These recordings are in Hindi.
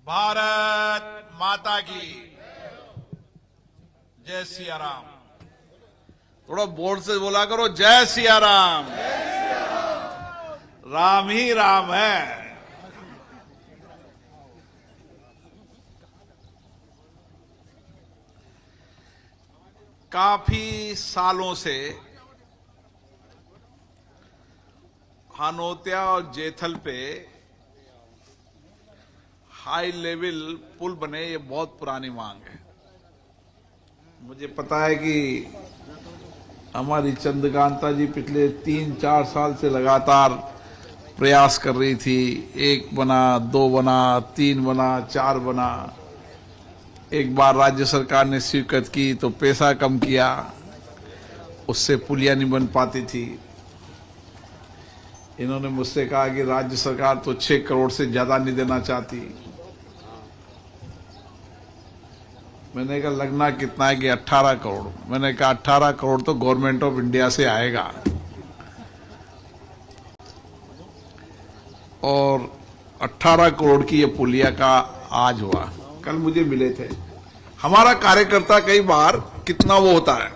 भारत माता की जय सिया राम। थोड़ा बोर्ड से बोला करो, जय सिया राम। राम ही राम है। काफी सालों से हनोतिया और जेथल पे हाई लेवल पुल बने, ये बहुत पुरानी मांग है। मुझे पता है कि हमारी चंद्रकांता जी पिछले 3-4 साल से लगातार प्रयास कर रही थी। 1 बना, 2 बना, 3 बना, 4 बना। एक बार राज्य सरकार ने स्वीकृत की तो पैसा कम किया, उससे पुलिया नहीं बन पाती थी। इन्होंने मुझसे कहा कि राज्य सरकार तो 6 करोड़ से ज्यादा नहीं देना चाहती। मैंने कहा लगना कितना है कि 18 करोड़। मैंने कहा 18 करोड़ तो गवर्नमेंट ऑफ इंडिया से आएगा। और 18 करोड़ की ये पुलिया का आज हुआ। कल मुझे मिले थे। हमारा कार्यकर्ता कई बार कितना वो होता है।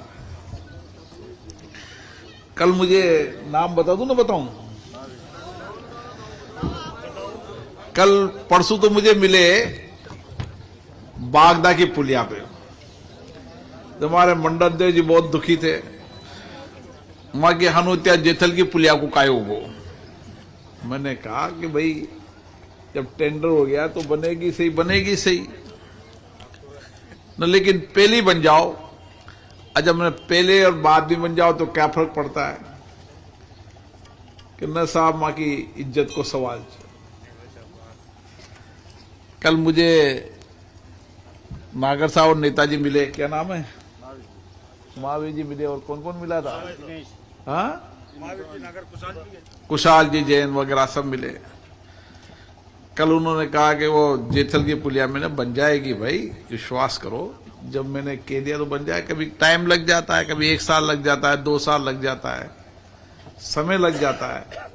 कल मुझे नाम बता दूं ना बताऊं? कल परसों तो मुझे मिले बागदा की पुलिया पे। तो हमारे मंडल देव जी बहुत दुखी थे। वहां की हनोतिया जेथल की पुलिया को काय हो। मैंने कहा कि भाई जब टेंडर हो गया तो बनेगी सही, बनेगी सही न, लेकिन पहले बन जाओ। और जब मैं पहले और बाद में बन जाओ तो क्या फर्क पड़ता है कि न साहब मां की इज्जत को सवाल। कल मुझे नागर साहब और नेताजी मिले। क्या नाम है? महावीर जी मिले। और कौन कौन मिला था? हाँ, कुशाल जी जैन वगैरह सब मिले। कल उन्होंने कहा कि वो जेथल की पुलिया में ना बन जाएगी। भाई विश्वास करो, जब मैंने कह दिया तो बन जाए। कभी टाइम लग जाता है, कभी 1 साल लग जाता है, 2 साल लग जाता है, समय लग जाता है।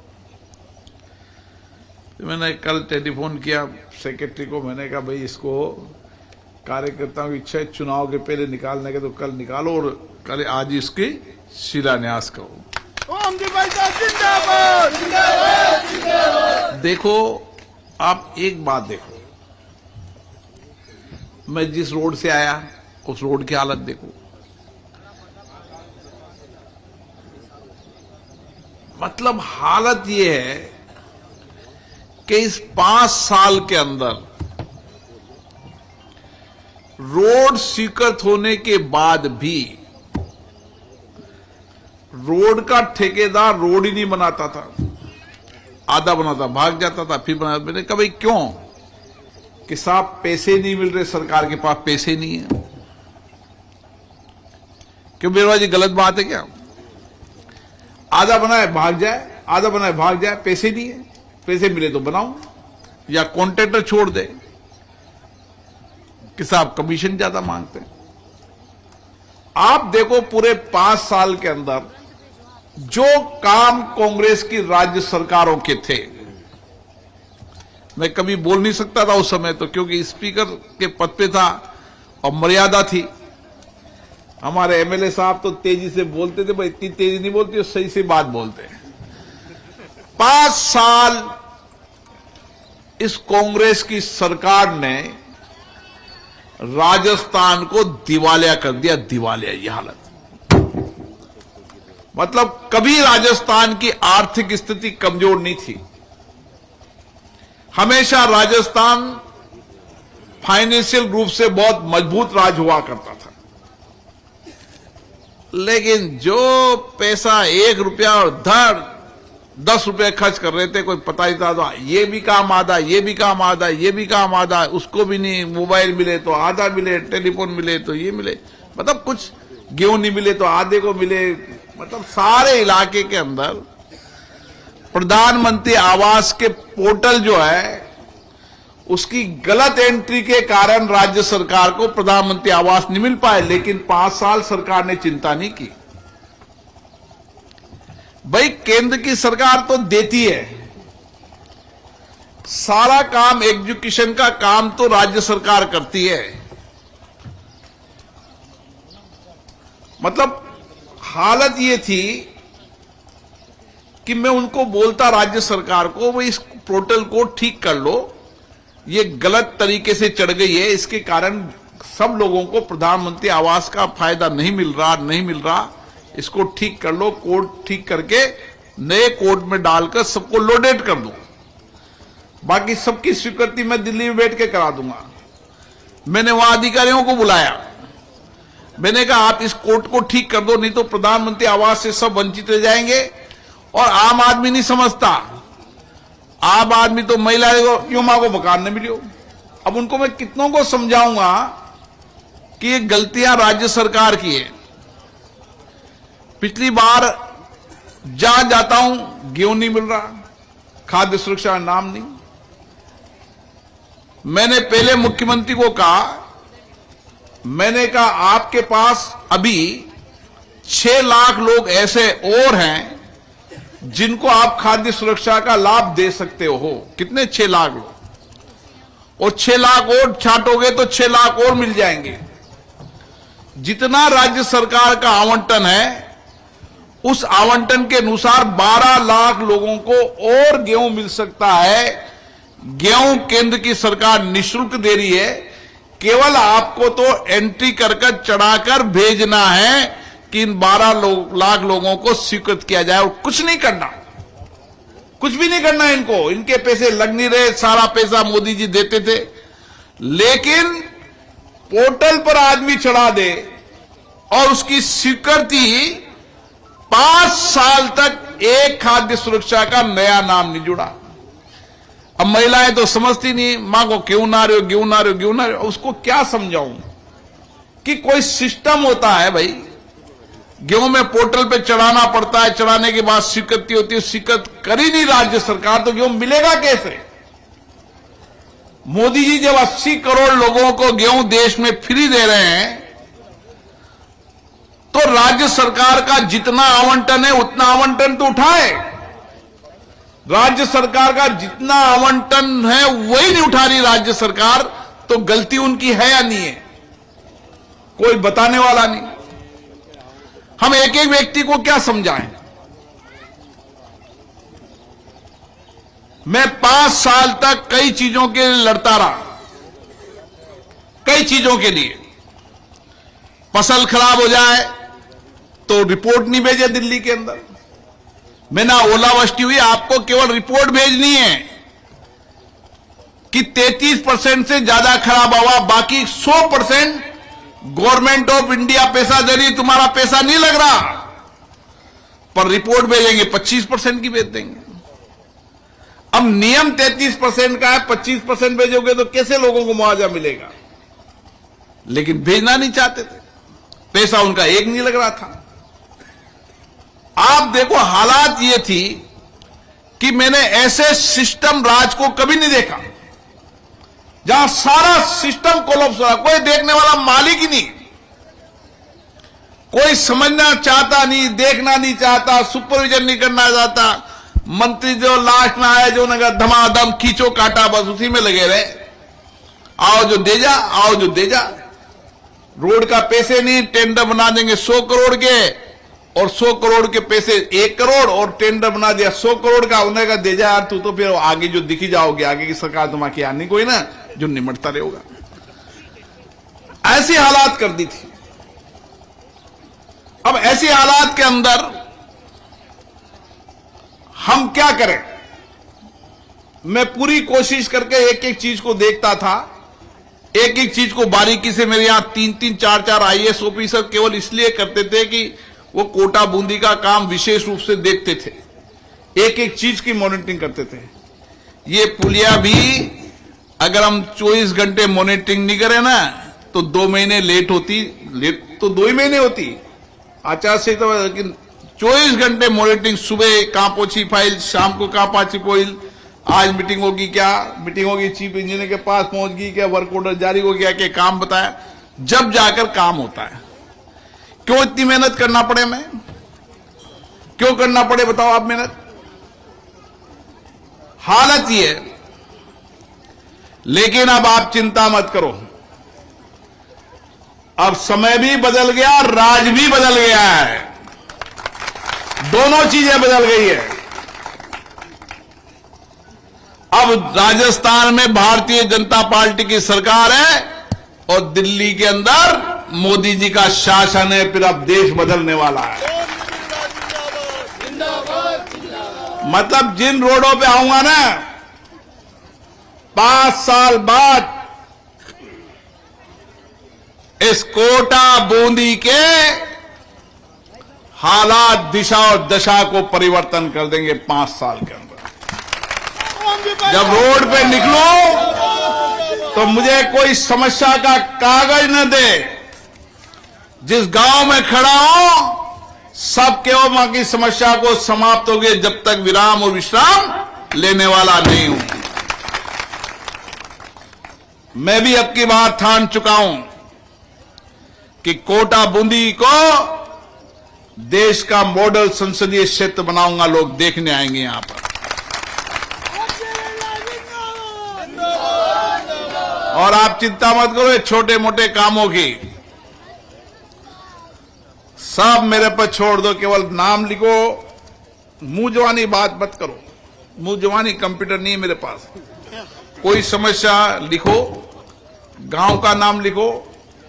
तो मैंने कल टेलीफोन किया सेक्रेटरी को। मैंने कहा भाई इसको कार्यकर्ताओं की इच्छा है चुनाव के पहले निकालने के, तो कल निकालो और कल आज इसकी शिलान्यास करो। देखो, आप एक बात देखो, मैं जिस रोड से आया उस रोड की हालत देखो। मतलब हालत ये है कि इस 5 साल के अंदर रोड स्वीकृत होने के बाद भी रोड का ठेकेदार रोड ही नहीं बनाता था। आधा बनाता, भाग जाता था, फिर बनाता। मैंने कहा भाई क्यों? कि साहब पैसे नहीं मिल रहे, सरकार के पास पैसे नहीं है। क्यों मेरे भाई, गलत बात है क्या? आधा बनाए भाग जाए, आधा बनाए भाग जाए, पैसे नहीं है। पैसे मिले तो बनाओ, या कॉन्ट्रैक्टर छोड़ दे कि साहब कमीशन ज्यादा मांगते हैं। आप देखो पूरे 5 साल के अंदर जो काम कांग्रेस की राज्य सरकारों के थे, मैं कभी बोल नहीं सकता था उस समय तो, क्योंकि स्पीकर के पद पे था और मर्यादा थी। हमारे एमएलए साहब तो तेजी से बोलते थे, भाई इतनी तेजी नहीं बोलती, सही से बात बोलते हैं। 5 साल इस कांग्रेस की सरकार ने राजस्थान को दिवालिया कर दिया। दिवालिया ये हालत। मतलब कभी राजस्थान की आर्थिक स्थिति कमजोर नहीं थी। हमेशा राजस्थान फाइनेंशियल रूप से बहुत मजबूत राज्य हुआ करता था। लेकिन जो पैसा 1 रुपया और धड़ 10 रुपए खर्च कर रहे थे, कोई पता ही था। तो ये भी काम आधा, ये भी काम आधा, ये भी काम आधा, उसको भी नहीं। मोबाइल मिले तो आधा मिले, टेलीफोन मिले तो ये मिले, मतलब कुछ गेहूं नहीं मिले तो आधे को मिले। मतलब सारे इलाके के अंदर प्रधानमंत्री आवास के पोर्टल जो है उसकी गलत एंट्री के कारण राज्य सरकार को प्रधानमंत्री आवास नहीं मिल पाए। लेकिन 5 साल सरकार ने चिंता नहीं की। भाई केंद्र की सरकार तो देती है, सारा काम एजुकेशन का काम तो राज्य सरकार करती है। मतलब हालत ये थी कि मैं उनको बोलता राज्य सरकार को, वो इस पोर्टल को ठीक कर लो, ये गलत तरीके से चढ़ गई है, इसके कारण सब लोगों को प्रधानमंत्री आवास का फायदा नहीं मिल रहा, इसको ठीक कर लो, कोड ठीक करके नए कोड में डालकर सबको लोडेड कर दो, बाकी सबकी स्वीकृति मैं दिल्ली में बैठ के करा दूंगा। मैंने वहां अधिकारियों को बुलाया, मैंने कहा आप इस कोड को ठीक कर दो, नहीं तो प्रधानमंत्री आवास से सब वंचित रह जाएंगे। और आम आदमी नहीं समझता, आम आदमी तो महिला युवा को मकान नहीं मिली हो। अब उनको मैं कितनों को समझाऊंगा कि ये गलतियां राज्य सरकार की है। पिछली बार जहां जाता हूं गेहूं नहीं मिल रहा, खाद्य सुरक्षा का नाम नहीं। मैंने पहले मुख्यमंत्री को कहा, मैंने कहा आपके पास अभी 6 लाख लोग ऐसे और हैं जिनको आप खाद्य सुरक्षा का लाभ दे सकते हो। कितने? 6 लाख लोग, और 6 लाख और छांटोगे तो 6 लाख और मिल जाएंगे। जितना राज्य सरकार का आवंटन है उस आवंटन के अनुसार 12 लाख लोगों को और गेहूं मिल सकता है। गेहूं केंद्र की सरकार निःशुल्क दे रही है, केवल आपको तो एंट्री कर चढ़ाकर भेजना है कि इन 12 लाख लोगों को स्वीकृत किया जाए, और कुछ नहीं करना, कुछ भी नहीं करना इनको। इनके पैसे लग नहीं रहे, सारा पैसा मोदी जी देते थे। लेकिन पोर्टल पर आदमी चढ़ा दे और उसकी स्वीकृति 5 साल तक एक खाद्य सुरक्षा का नया नाम नहीं जुड़ा। अब महिलाएं तो समझती नहीं, मां को क्यों ना रहे हो, क्यों ना रहे हो, क्यों ना रहे हो। उसको क्या समझाऊं कि कोई सिस्टम होता है भाई, गेहूं में पोर्टल पे चढ़ाना पड़ता है, चढ़ाने के बाद स्वीकृति होती है, स्वीकृत करी नहीं राज्य सरकार तो गेहूं मिलेगा कैसे? मोदी जी जब 80 करोड़ लोगों को गेहूं देश में फ्री दे रहे हैं तो राज्य सरकार का जितना आवंटन है उतना आवंटन तो उठाए। राज्य सरकार का जितना आवंटन है वही नहीं उठा रही राज्य सरकार, तो गलती उनकी है या नहीं है? कोई बताने वाला नहीं। हम एक एक व्यक्ति को क्या समझाएं? मैं 5 साल तक कई चीजों के लिए लड़ता रहा, कई चीजों के लिए। फसल खराब हो जाए तो रिपोर्ट नहीं भेजे दिल्ली के अंदर, मैं ना ओलावृष्टि हुई, आपको केवल रिपोर्ट भेजनी है कि 33% से ज्यादा खराब हुआ, बाकी 100% गवर्नमेंट ऑफ इंडिया पैसा दे रही, तुम्हारा पैसा नहीं लग रहा, पर रिपोर्ट भेजेंगे 25% की भेज देंगे। अब नियम 33% का है, 25% भेजोगे तो कैसे लोगों को मुआवजा मिलेगा? लेकिन भेजना नहीं चाहते थे, पैसा उनका एक नहीं लग रहा था। आप देखो हालात ये थी कि मैंने ऐसे सिस्टम राज को कभी नहीं देखा जहां सारा सिस्टम कोलैप्स हो रहा, कोई देखने वाला मालिक ही नहीं, कोई समझना चाहता नहीं, देखना नहीं चाहता, सुपरविजन नहीं करना चाहता। मंत्री जो लास्ट में आया, जो नगर धमाधम खींचो काटा, बस उसी में लगे रहे, आओ जो दे जा, आओ जो दे जा। रोड का पैसे नहीं, टेंडर बना देंगे 100 करोड़ के, और 100 करोड़ के पैसे 1 करोड़, और टेंडर बना दिया 100 करोड़ का, उन्हें का दे जा यार, तू तो फिर आगे जो दिखी जाओगे, आगे की सरकार तुम्हारी आनी कोई ना, जो निमटता रहेगा। ऐसी हालात कर दी थी। अब ऐसी हालात के अंदर हम क्या करें? मैं पूरी कोशिश करके एक एक चीज को देखता था, एक एक चीज को बारीकी से। मेरे यहां 3-3, 4-4 IAS ऑफिसर केवल इसलिए करते थे कि वो कोटा बूंदी का काम विशेष रूप से देखते थे, एक एक चीज की मॉनिटरिंग करते थे। ये पुलिया भी अगर हम 24 घंटे मॉनिटरिंग नहीं करें ना तो 2 महीने लेट होती, लेट तो 2 ही महीने होती आचार संहिता, लेकिन 24 घंटे मॉनिटरिंग, सुबह कहां पहुंची फाइल, शाम को कहां पहुंची फाइल, आज मीटिंग होगी क्या, मीटिंग होगी चीफ इंजीनियर के पास पहुंच गई क्या, वर्क ऑर्डर जारी हो गया क्या, काम बताया, जब जाकर काम होता है। क्यों इतनी मेहनत करना पड़े? मैं क्यों करना पड़े बताओ आप मेहनत? हालत ये है लेकिन अब आप चिंता मत करो, अब समय भी बदल गया, राज भी बदल गया है, दोनों चीजें बदल गई है। अब राजस्थान में भारतीय जनता पार्टी की सरकार है और दिल्ली के अंदर मोदी जी का शासन है। फिर अब देश बदलने वाला है। मतलब जिन रोडों पे आऊंगा ना, 5 साल बाद इस कोटा बूंदी के हालात, दिशा और दशा को परिवर्तन कर देंगे 5 साल के अंदर। जब रोड पे निकलो तो मुझे कोई समस्या का कागज न दे। जिस गांव में खड़ा हूं, सबके वहां की समस्या को समाप्त होगी जब तक विराम और विश्राम लेने वाला नहीं हूं। मैं भी अब की बार ठान चुका हूं कि कोटा बूंदी को देश का मॉडल संसदीय क्षेत्र बनाऊंगा। लोग देखने आएंगे यहां पर। और आप चिंता मत करो ये छोटे मोटे कामों की, सब मेरे पर छोड़ दो। केवल नाम लिखो, मुंह जवानी बात मत करो। मुंह जवानी कंप्यूटर नहीं है मेरे पास। कोई समस्या लिखो, गांव का नाम लिखो,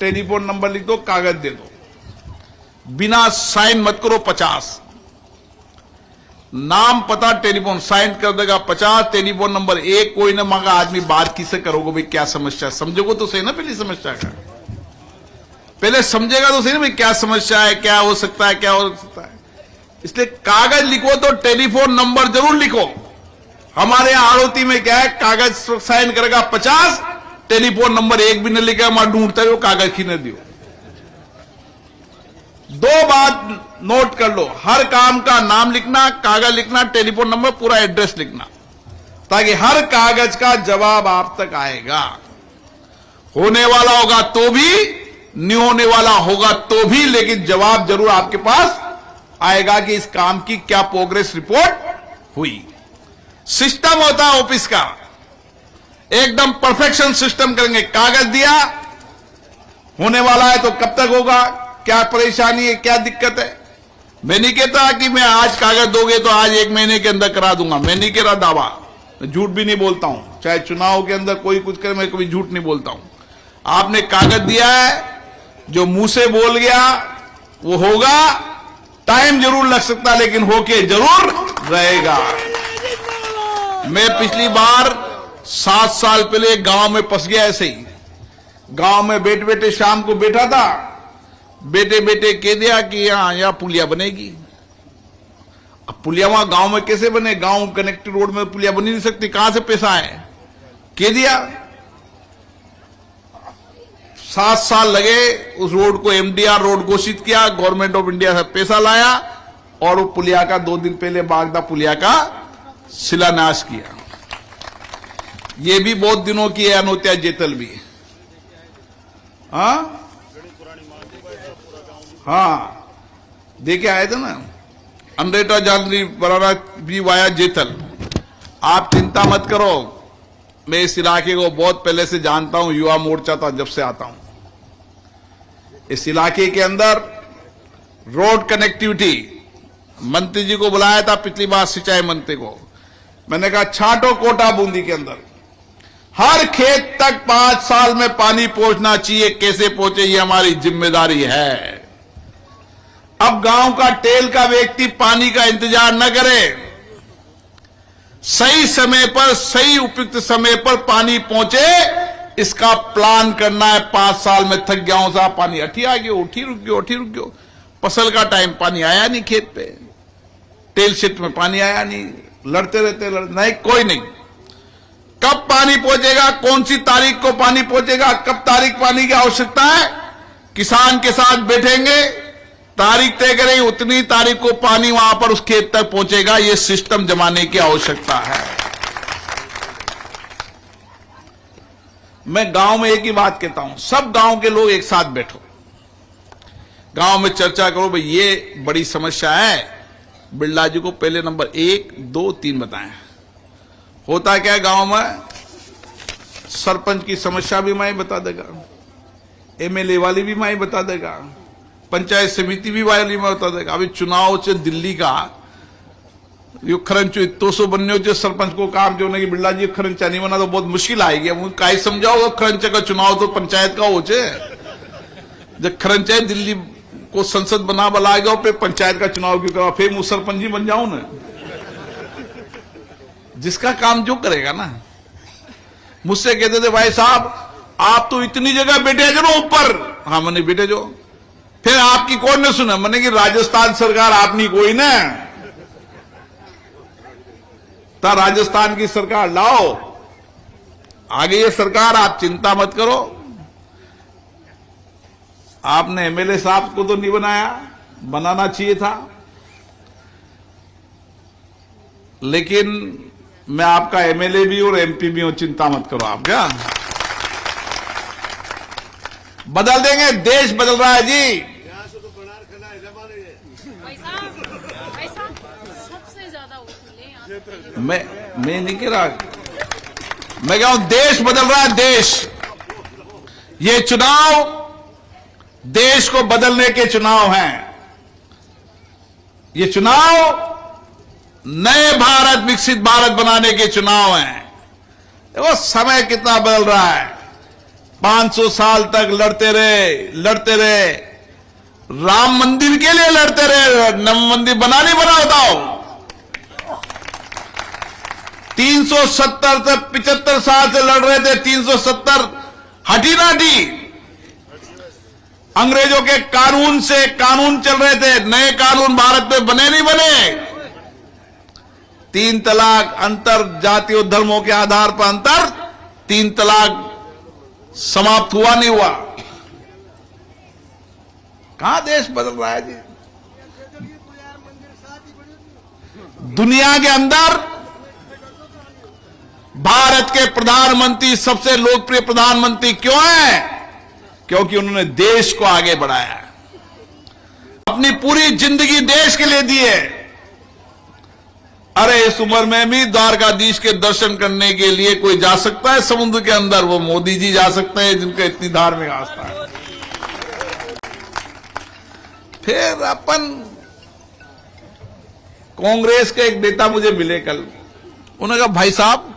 टेलीफोन नंबर लिख दो, कागज दे दो, बिना साइन मत करो। 50 नाम पता टेलीफोन साइन कर देगा 50। टेलीफोन नंबर 1 कोई ना मांगा। आदमी बात किससे करोगे भाई? क्या समस्या समझोगे तो सही ना। पहली समस्या का पहले समझेगा तो सही ना भाई, क्या समस्या है, क्या हो सकता है, क्या हो सकता है। इसलिए कागज लिखो तो टेलीफोन नंबर जरूर लिखो। हमारे यहां आड़ोती में क्या है, कागज साइन करेगा 50, टेलीफोन नंबर 1 भी न लिखा, वहां ढूंढते हो कागज की न दियो। 2 बात नोट कर लो, हर काम का नाम लिखना, कागज लिखना, टेलीफोन नंबर, पूरा एड्रेस लिखना, ताकि हर कागज का जवाब आप तक आएगा। होने वाला होगा तो भी, नहीं होने वाला होगा तो भी, लेकिन जवाब जरूर आपके पास आएगा कि इस काम की क्या प्रोग्रेस रिपोर्ट हुई। सिस्टम होता है ऑफिस का, एकदम परफेक्शन सिस्टम करेंगे। कागज दिया, होने वाला है तो कब तक होगा, क्या परेशानी है, क्या दिक्कत है। मैं नहीं कहता कि मैं आज कागज दोगे तो आज 1 महीने के अंदर करा दूंगा। मैं नहीं कह रहा दावा, मैं झूठ भी नहीं बोलता हूं। चाहे चुनाव के अंदर कोई कुछ करे, मैं कभी झूठ नहीं बोलता हूं। आपने कागज दिया है, जो मुंह से बोल गया वो होगा। टाइम जरूर लग सकता है, लेकिन होके जरूर रहेगा। मैं पिछली बार 7 साल पहले गांव में फंस गया ऐसे ही। गांव में बैठे बैठे शाम को बैठा था, बेटे बेटे कह दिया कि यहां पुलिया बनेगी। अब पुलिया वहां गांव में कैसे बने? गांव कनेक्टेड रोड में पुलिया बनी नहीं सकती, कहां से पैसा आए? कह दिया। 7 साल लगे उस रोड को एमडीआर रोड घोषित किया, गवर्नमेंट ऑफ इंडिया से पैसा लाया और वो पुलिया का 2 दिन पहले बागदा पुलिया का शिलान्यास किया। ये भी बहुत दिनों की है अनोत्या जेतल भी। हाँ, देखे आए थे ना, अनरेटा जानवी बराना भी वाया जेतल। आप चिंता मत करो, मैं इस इलाके को बहुत पहले से जानता हूं। युवा मोर्चा था जब से आता हूं। इस इलाके के अंदर रोड कनेक्टिविटी, मंत्री जी को बुलाया था पिछली बार, सिंचाई मंत्री को। मैंने कहा छाटो कोटा बूंदी के अंदर हर खेत तक 5 साल में पानी पहुंचना चाहिए। कैसे पहुंचे, ये हमारी जिम्मेदारी है। अब गांव का टेल का व्यक्ति पानी का इंतजार न करे, सही समय पर, सही उपयुक्त समय पर पानी पहुंचे, इसका प्लान करना है। 5 साल में थक गया हूं साहब, पानी अठी आ गयो, उठी रुक गयो, उठी रुक गयो। फसल का टाइम पानी आया नहीं खेत पे, टेल क्षेत्र में पानी आया नहीं, लड़ते रहते नहीं, कोई नहीं। कब पानी पहुंचेगा, कौन सी तारीख को पानी पहुंचेगा, कब तारीख पानी की आवश्यकता है, किसान के साथ बैठेंगे, तारीख तय करेंगे, उतनी तारीख को पानी वहां पर उस खेत तक पहुंचेगा। यह सिस्टम जमाने की आवश्यकता है। मैं गांव में एक ही बात कहता हूं, सब गांव के लोग एक साथ बैठो, गांव में चर्चा करो। भाई ये बड़ी समस्या है, बिरला जी को पहले नंबर 1, 2, 3 बताएं। होता क्या है गांव में, सरपंच की समस्या भी मैं बता देगा, एमएलए वाली भी मैं बता देगा, पंचायत समिति भी वाली मैं बता देगा। अभी चुनाव से दिल्ली का यो खरंचो इतो सो बनने जो सरपंच को काम जो कि बिरला जी खरंचा नहीं बना तो बहुत मुश्किल आएगी। मुझे काई समझाओ खरंचा का चुनाव तो पंचायत का हो जब खरंचा दिल्ली को संसद बना बनाएगा फिर पंचायत का चुनाव क्यों करा, फिर मुझे सरपंच जी बन जाऊं ना। जिसका काम जो करेगा ना। मुझसे कहते थे भाई साहब आप तो इतनी जगह बैठे जो ऊपर, हाँ मैंने बैठे जो, फिर आपकी कौन ने सुना, मैंने कि राजस्थान सरकार आपनी कोई ना, तो राजस्थान की सरकार लाओ, आगे ये सरकार आप चिंता मत करो। आपने एमएलए साहब को तो नहीं बनाया, बनाना चाहिए था, लेकिन मैं आपका एमएलए भी और एमपी भी हूं, चिंता मत करो आप। क्या बदल देंगे, देश बदल रहा है जी। सबसे ज्यादा मैं नहीं कह रहा, मैं कह रहा हूं देश बदल रहा है, देश। ये चुनाव देश को बदलने के चुनाव हैं। ये चुनाव नए भारत, विकसित भारत बनाने के चुनाव हैं। देखो समय कितना बदल रहा है, 500 साल तक लड़ते रहे, राम मंदिर के लिए लड़ते रहे, नव मंदिर बना नहीं बना बताओ। 370 से 75 साल से लड़ रहे थे, 370 हटी ना हटी। अंग्रेजों के कानून से कानून चल रहे थे, नए कानून भारत में बने नहीं बने। 3 तलाक, अंतर जातियों धर्मों के आधार पर अंतर, 3 तलाक समाप्त हुआ नहीं हुआ। कहां देश बदल रहा है जी। दुनिया के अंदर भारत के प्रधानमंत्री सबसे लोकप्रिय प्रधानमंत्री क्यों हैं? क्योंकि उन्होंने देश को आगे बढ़ाया, अपनी पूरी जिंदगी देश के लिए दी है। अरे इस उम्र में भी द्वारकाधीश के दर्शन करने के लिए कोई जा सकता है समुद्र के अंदर? वो मोदी जी जा सकते हैं जिनका इतनी धार्मिक आस्था है। फिर अपन कांग्रेस के एक नेता मुझे मिले कल, उन्होंने कहा भाई साहब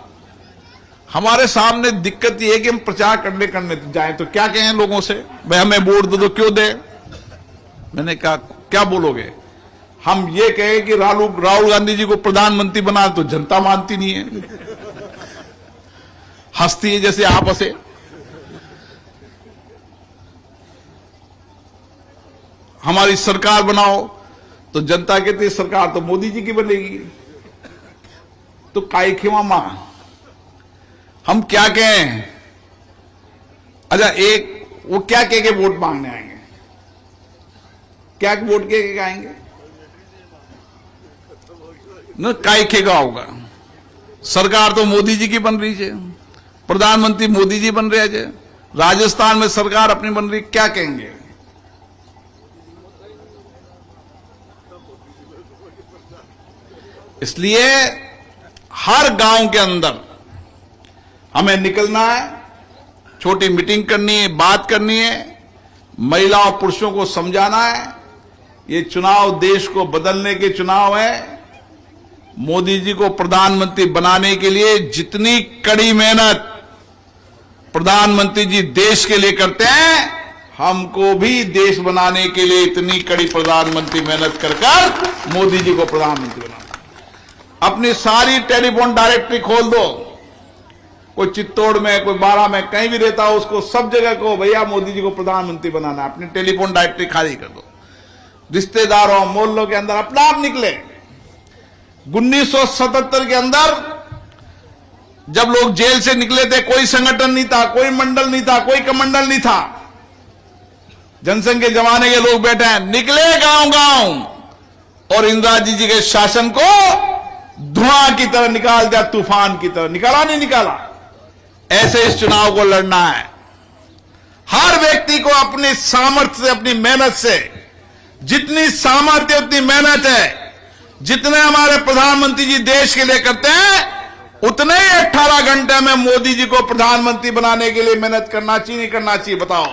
हमारे सामने दिक्कत यह है कि हम प्रचार करने जाएं तो क्या कहें लोगों से, भाई हमें वोट दो तो क्यों दे। मैंने कहा क्या बोलोगे? हम ये कहें कि राहुल गांधी जी को प्रधानमंत्री बना तो जनता मानती नहीं है, हंसती है जैसे आप हंसे। हमारी सरकार बनाओ तो जनता कहती है सरकार तो मोदी जी की बनेगी। तो काय खेमा मां हम क्या कहें? अच्छा एक वो क्या कह के वोट मांगने आएंगे, क्या वोट के आएंगे न, काय खेगा होगा। सरकार तो मोदी जी की बन रही है, प्रधानमंत्री मोदी जी बन रहे हैं, राजस्थान में सरकार अपनी बन रही, क्या कहेंगे? इसलिए हर गांव के अंदर हमें निकलना है, छोटी मीटिंग करनी है, बात करनी है, महिलाओं पुरुषों को समझाना है। ये चुनाव देश को बदलने के चुनाव है। मोदी जी को प्रधानमंत्री बनाने के लिए जितनी कड़ी मेहनत प्रधानमंत्री जी देश के लिए करते हैं, हमको भी देश बनाने के लिए इतनी कड़ी प्रधानमंत्री मेहनत कर मोदी जी को प्रधानमंत्री बनाना। अपनी सारी टेलीफोन डायरेक्टरी खोल दो, कोई चित्तौड़ में, कोई बारा में, कहीं भी रहता हो उसको सब जगह को भैया मोदी जी को प्रधानमंत्री बनाना है। अपनी टेलीफोन डायरेक्टरी खाली कर दो। रिश्तेदारों मोहल्लों के अंदर अपना आप निकले। 1977 के अंदर जब लोग जेल से निकले थे, कोई संगठन नहीं था, कोई मंडल नहीं था, कोई कमंडल नहीं था, जनसंघ के जमाने के लोग बैठे हैं, निकले गांव गांव और इंदिरा जी के शासन को धुआं की तरह निकाल दिया, तूफान की तरह। निकाला नहीं निकाला? ऐसे इस चुनाव को लड़ना है। हर व्यक्ति को अपनी सामर्थ्य से, अपनी मेहनत से, जितनी सामर्थ्य उतनी मेहनत है, जितने हमारे प्रधानमंत्री जी देश के लिए करते हैं उतने ही 18 घंटे में मोदी जी को प्रधानमंत्री बनाने के लिए मेहनत करना चाहिए, नहीं करना चाहिए? बताओ,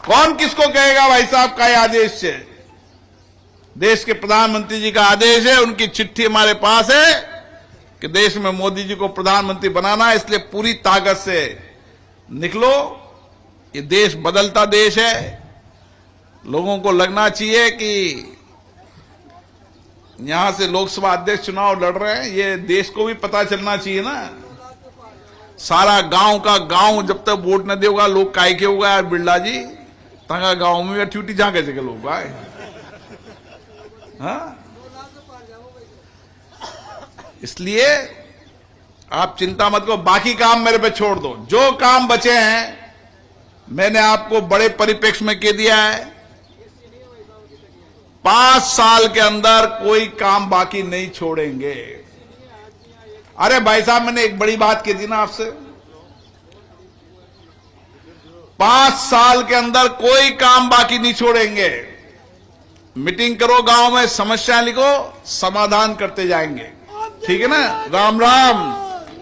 कौन किसको कहेगा भाई साहब का ये आदेश है? देश के प्रधानमंत्री जी का आदेश है, उनकी चिट्ठी हमारे पास है कि देश में मोदी जी को प्रधानमंत्री बनाना है, इसलिए पूरी ताकत से निकलो। ये देश बदलता देश है। लोगों को लगना चाहिए कि यहां से लोकसभा अध्यक्ष चुनाव लड़ रहे हैं, ये देश को भी पता चलना चाहिए ना। सारा गांव का गांव जब तक वोट न देगा लोग काय के होगा यार बिरला जी, तंगा गांव में ड्यूटी जहां कैसे के लोग आए। हाँ, इसलिए आप चिंता मत करो, बाकी काम मेरे पे छोड़ दो। जो काम बचे हैं मैंने आपको बड़े परिप्रेक्ष्य में कह दिया है। 5 साल के अंदर कोई काम बाकी नहीं छोड़ेंगे। अरे भाई साहब, मैंने एक बड़ी बात कह दी ना आपसे, 5 साल के अंदर कोई काम बाकी नहीं छोड़ेंगे। मीटिंग करो, गांव में समस्या लिखो, समाधान करते जाएंगे। ठीक है ना? राम राम।